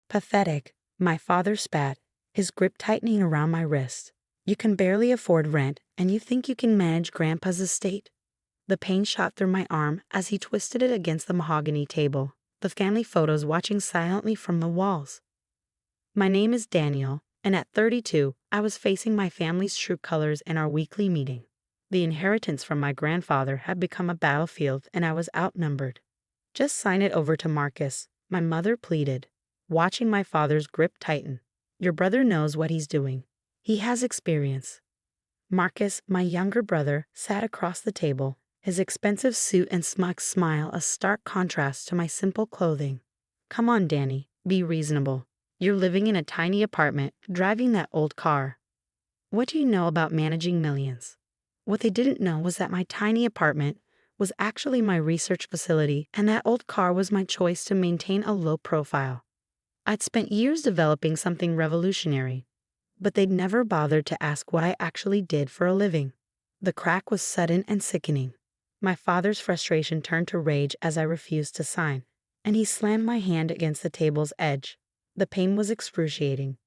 Pathetic, my father spat, his grip tightening around my wrist. You can barely afford rent, and you think you can manage Grandpa's estate? The pain shot through my arm as he twisted it against the mahogany table, the family photos watching silently from the walls. My name is Daniel, and at 32, I was facing my family's true colors in our weekly meeting. The inheritance from my grandfather had become a battlefield, and I was outnumbered. Just sign it over to Marcus, my mother pleaded, watching my father's grip tighten. Your brother knows what he's doing. He has experience. Marcus, my younger brother, sat across the table, his expensive suit and smug smile a stark contrast to my simple clothing. Come on, Danny, be reasonable. You're living in a tiny apartment, driving that old car. What do you know about managing millions? What they didn't know was that my tiny apartment was actually my research facility, and that old car was my choice to maintain a low profile. I'd spent years developing something revolutionary, but they'd never bothered to ask what I actually did for a living. The crack was sudden and sickening. My father's frustration turned to rage as I refused to sign, and he slammed my hand against the table's edge. The pain was excruciating,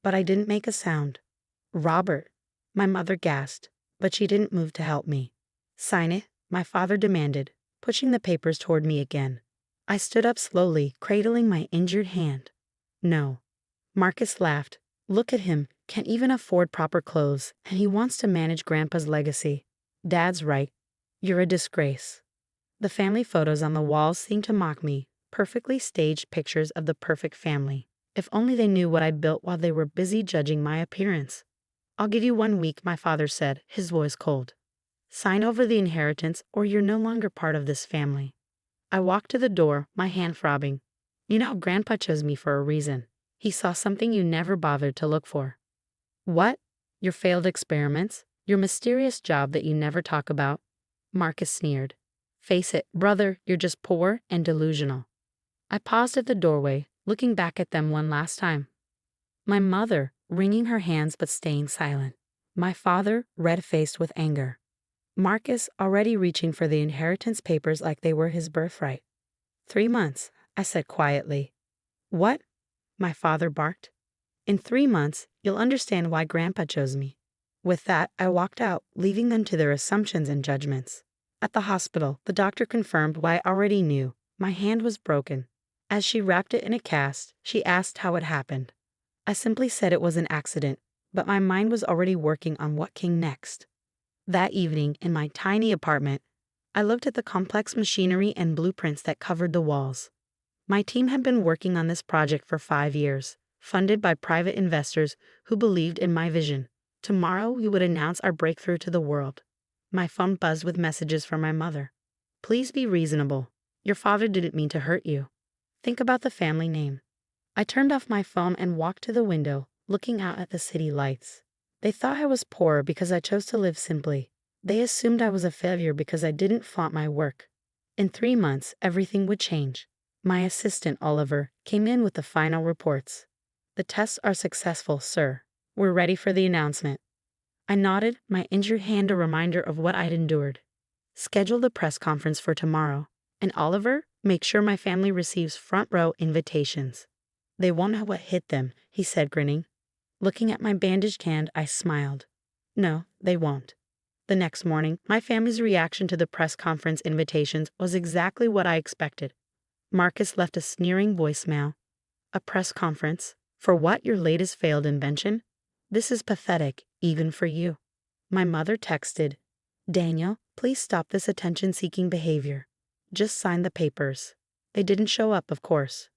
but I didn't make a sound. Robert, my mother gasped, but she didn't move to help me. Sign it, my father demanded, pushing the papers toward me again. I stood up slowly, cradling my injured hand. No. Marcus laughed. Look at him, can't even afford proper clothes, and he wants to manage Grandpa's legacy. Dad's right. You're a disgrace. The family photos on the walls seemed to mock me, perfectly staged pictures of the perfect family. If only they knew what I built while they were busy judging my appearance. I'll give you 1 week, my father said, his voice cold. Sign over the inheritance, or you're no longer part of this family. I walked to the door, my hand throbbing. You know, Grandpa chose me for a reason. He saw something you never bothered to look for. What? Your failed experiments? Your mysterious job that you never talk about? Marcus sneered. Face it, brother, you're just poor and delusional. I paused at the doorway, looking back at them one last time. My mother, wringing her hands but staying silent. My father, red-faced with anger. Marcus, already reaching for the inheritance papers like they were his birthright. 3 months, I said quietly. What? My father barked. In 3 months, you'll understand why Grandpa chose me. With that, I walked out, leaving them to their assumptions and judgments. At the hospital, the doctor confirmed what I already knew. My hand was broken. As she wrapped it in a cast, she asked how it happened. I simply said it was an accident, but my mind was already working on what came next. That evening, in my tiny apartment, I looked at the complex machinery and blueprints that covered the walls. My team had been working on this project for 5 years, funded by private investors who believed in my vision. Tomorrow, we would announce our breakthrough to the world. My phone buzzed with messages from my mother. Please be reasonable. Your father didn't mean to hurt you. Think about the family name. I turned off my phone and walked to the window, looking out at the city lights. They thought I was poor because I chose to live simply. They assumed I was a failure because I didn't flaunt my work. In 3 months, everything would change. My assistant, Oliver, came in with the final reports. The tests are successful, sir. We're ready for the announcement. I nodded, my injured hand a reminder of what I'd endured. Schedule the press conference for tomorrow. And Oliver, make sure my family receives front row invitations. They won't know what hit them, he said, grinning. Looking at my bandaged hand, I smiled. No, they won't. The next morning, my family's reaction to the press conference invitations was exactly what I expected. Marcus left a sneering voicemail. A press conference? For what, your latest failed invention? This is pathetic, even for you. My mother texted, Daniel, please stop this attention-seeking behavior. Just sign the papers. They didn't show up, of course.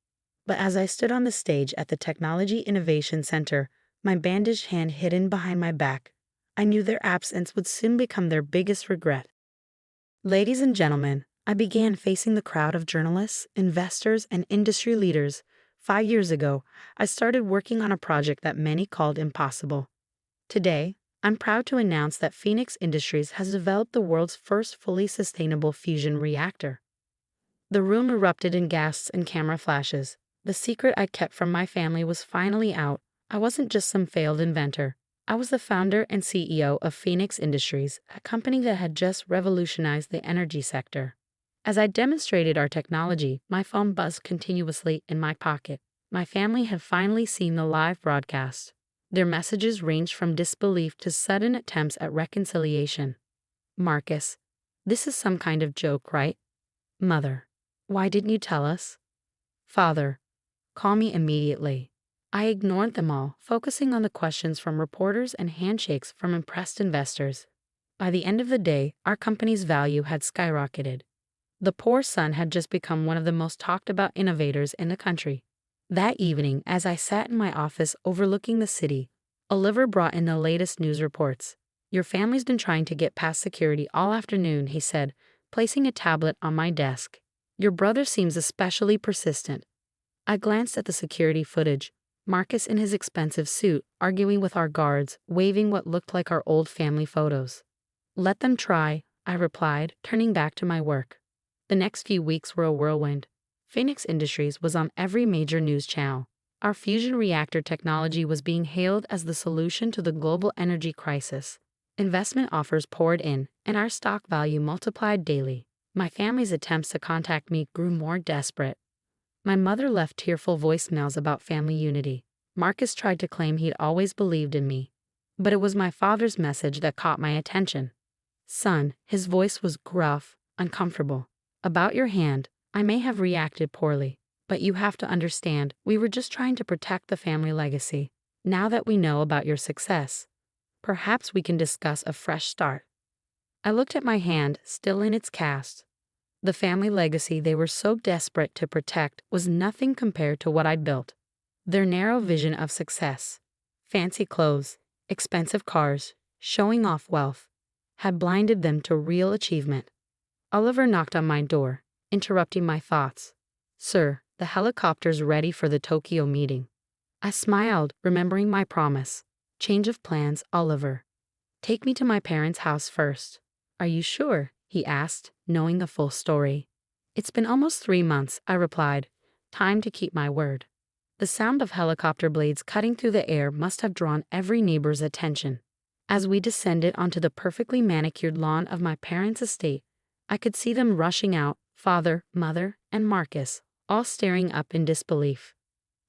But as I stood on the stage at the Technology Innovation Center, my bandaged hand hidden behind my back, I knew their absence would soon become their biggest regret. Ladies and gentlemen, I began facing the crowd of journalists, investors, and industry leaders. 5 years ago, I started working on a project that many called impossible. Today, I'm proud to announce that Phoenix Industries has developed the world's first fully sustainable fusion reactor. The room erupted in gasps and camera flashes. The secret I kept from my family was finally out. I wasn't just some failed inventor. I was the founder and CEO of Phoenix Industries, a company that had just revolutionized the energy sector. As I demonstrated our technology, my phone buzzed continuously in my pocket. My family had finally seen the live broadcast. Their messages ranged from disbelief to sudden attempts at reconciliation. Marcus, this is some kind of joke, right? Mother, why didn't you tell us? Father, call me immediately. I ignored them all, focusing on the questions from reporters and handshakes from impressed investors. By the end of the day, our company's value had skyrocketed. The poor son had just become one of the most talked about innovators in the country. That evening, as I sat in my office overlooking the city, Oliver brought in the latest news reports. Your family's been trying to get past security all afternoon, he said, placing a tablet on my desk. Your brother seems especially persistent. I glanced at the security footage. Marcus in his expensive suit, arguing with our guards, waving what looked like our old family photos. Let them try, I replied, turning back to my work. The next few weeks were a whirlwind. Phoenix Industries was on every major news channel. Our fusion reactor technology was being hailed as the solution to the global energy crisis. Investment offers poured in, and our stock value multiplied daily. My family's attempts to contact me grew more desperate. My mother left tearful voicemails about family unity. Marcus tried to claim he'd always believed in me. But it was my father's message that caught my attention. Son, his voice was gruff, uncomfortable. About your hand, I may have reacted poorly, but you have to understand, we were just trying to protect the family legacy. Now that we know about your success, perhaps we can discuss a fresh start. I looked at my hand, still in its cast. The family legacy they were so desperate to protect was nothing compared to what I'd built. Their narrow vision of success, fancy clothes, expensive cars, showing off wealth, had blinded them to real achievement. Oliver knocked on my door, interrupting my thoughts. Sir, the helicopter's ready for the Tokyo meeting. I smiled, remembering my promise. Change of plans, Oliver. Take me to my parents' house first. Are you sure? He asked, knowing the full story. It's been almost 3 months, I replied. Time to keep my word. The sound of helicopter blades cutting through the air must have drawn every neighbor's attention. As we descended onto the perfectly manicured lawn of my parents' estate, I could see them rushing out, father, mother, and Marcus, all staring up in disbelief.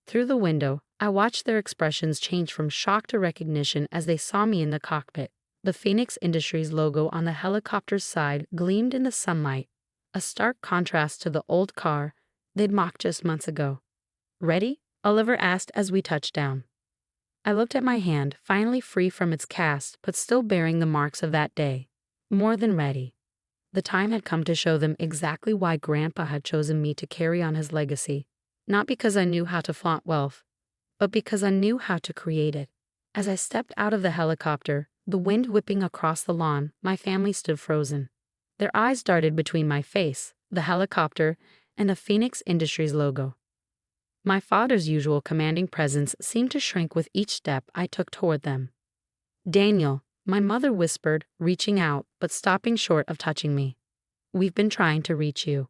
Through the window, I watched their expressions change from shock to recognition as they saw me in the cockpit. The Phoenix Industries logo on the helicopter's side gleamed in the sunlight, a stark contrast to the old car they'd mocked just months ago. Ready? Oliver asked as we touched down. I looked at my hand, finally free from its cast, but still bearing the marks of that day. More than ready. The time had come to show them exactly why Grandpa had chosen me to carry on his legacy. Not because I knew how to flaunt wealth, but because I knew how to create it. As I stepped out of the helicopter, the wind whipping across the lawn, my family stood frozen. Their eyes darted between my face, the helicopter, and the Phoenix Industries logo. My father's usual commanding presence seemed to shrink with each step I took toward them. Daniel, my mother whispered, reaching out, but stopping short of touching me. We've been trying to reach you.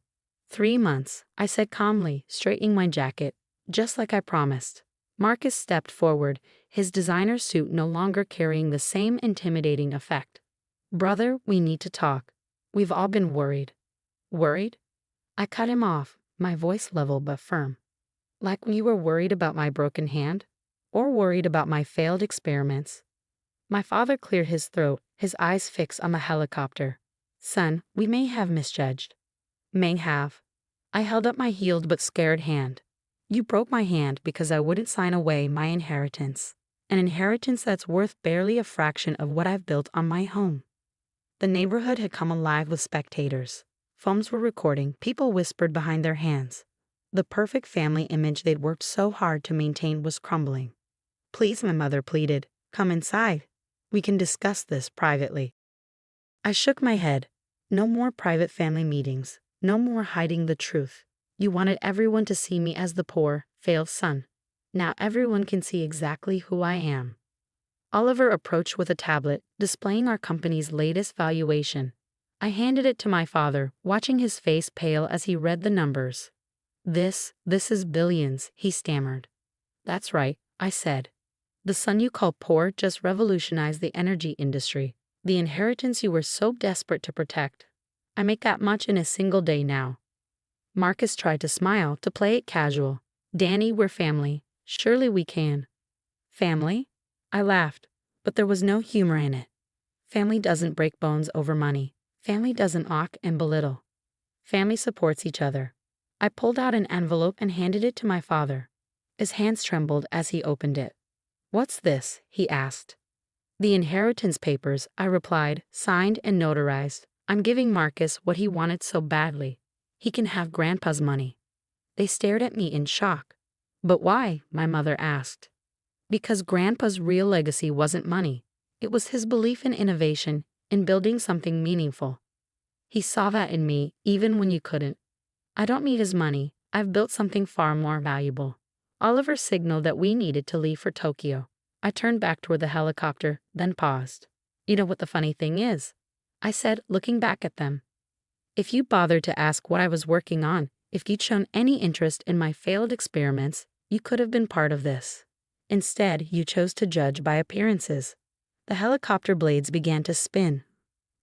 3 months, I said calmly, straightening my jacket, just like I promised. Marcus stepped forward, his designer suit no longer carrying the same intimidating effect. Brother, we need to talk. We've all been worried. Worried? I cut him off, my voice level but firm. Like when you were worried about my broken hand? Or worried about my failed experiments? My father cleared his throat, his eyes fixed on the helicopter. Son, we may have misjudged. May have. I held up my healed but scared hand. You broke my hand because I wouldn't sign away my inheritance. An inheritance that's worth barely a fraction of what I've built on my home. The neighborhood had come alive with spectators. Phones were recording, people whispered behind their hands. The perfect family image they'd worked so hard to maintain was crumbling. Please, my mother pleaded, come inside. We can discuss this privately. I shook my head. No more private family meetings. No more hiding the truth. You wanted everyone to see me as the poor, failed son. Now everyone can see exactly who I am. Oliver approached with a tablet, displaying our company's latest valuation. I handed it to my father, watching his face pale as he read the numbers. This is billions, he stammered. That's right, I said. The son you call poor just revolutionized the energy industry, the inheritance you were so desperate to protect. I make that much in a single day now. Marcus tried to smile, to play it casual. Danny, we're family. Surely we can. Family? I laughed, but there was no humor in it. Family doesn't break bones over money. Family doesn't mock and belittle. Family supports each other. I pulled out an envelope and handed it to my father. His hands trembled as he opened it. "What's this?" he asked. "The inheritance papers," I replied, "signed and notarized. I'm giving Marcus what he wanted so badly. He can have Grandpa's money." They stared at me in shock. "But why?" my mother asked. "Because Grandpa's real legacy wasn't money. It was his belief in innovation, in building something meaningful. He saw that in me, even when you couldn't. I don't need his money. I've built something far more valuable." Oliver signaled that we needed to leave for Tokyo. I turned back toward the helicopter, then paused. "You know what the funny thing is?" I said, looking back at them. "If you bothered to ask what I was working on, if you'd shown any interest in my failed experiments, you could have been part of this. Instead, you chose to judge by appearances." The helicopter blades began to spin.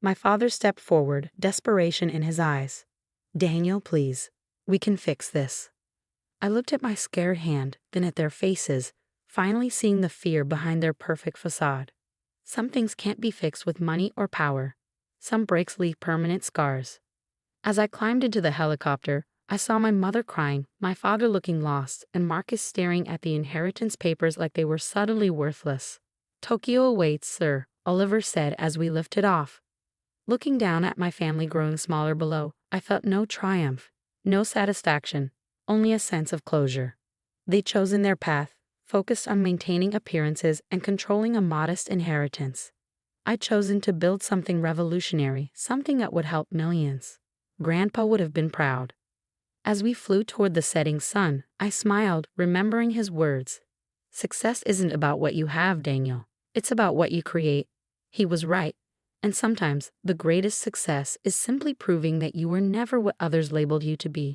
My father stepped forward, desperation in his eyes. "Daniel, please. We can fix this." I looked at my scared hand, then at their faces, finally seeing the fear behind their perfect facade. Some things can't be fixed with money or power. Some breaks leave permanent scars. As I climbed into the helicopter, I saw my mother crying, my father looking lost, and Marcus staring at the inheritance papers like they were suddenly worthless. "Tokyo awaits, sir," Oliver said as we lifted off. Looking down at my family growing smaller below, I felt no triumph, no satisfaction, only a sense of closure. They'd chosen their path, focused on maintaining appearances and controlling a modest inheritance. I'd chosen to build something revolutionary, something that would help millions. Grandpa would have been proud. As we flew toward the setting sun, I smiled, remembering his words. "Success isn't about what you have, Daniel. It's about what you create." He was right. And sometimes the greatest success is simply proving that you were never what others labeled you to be.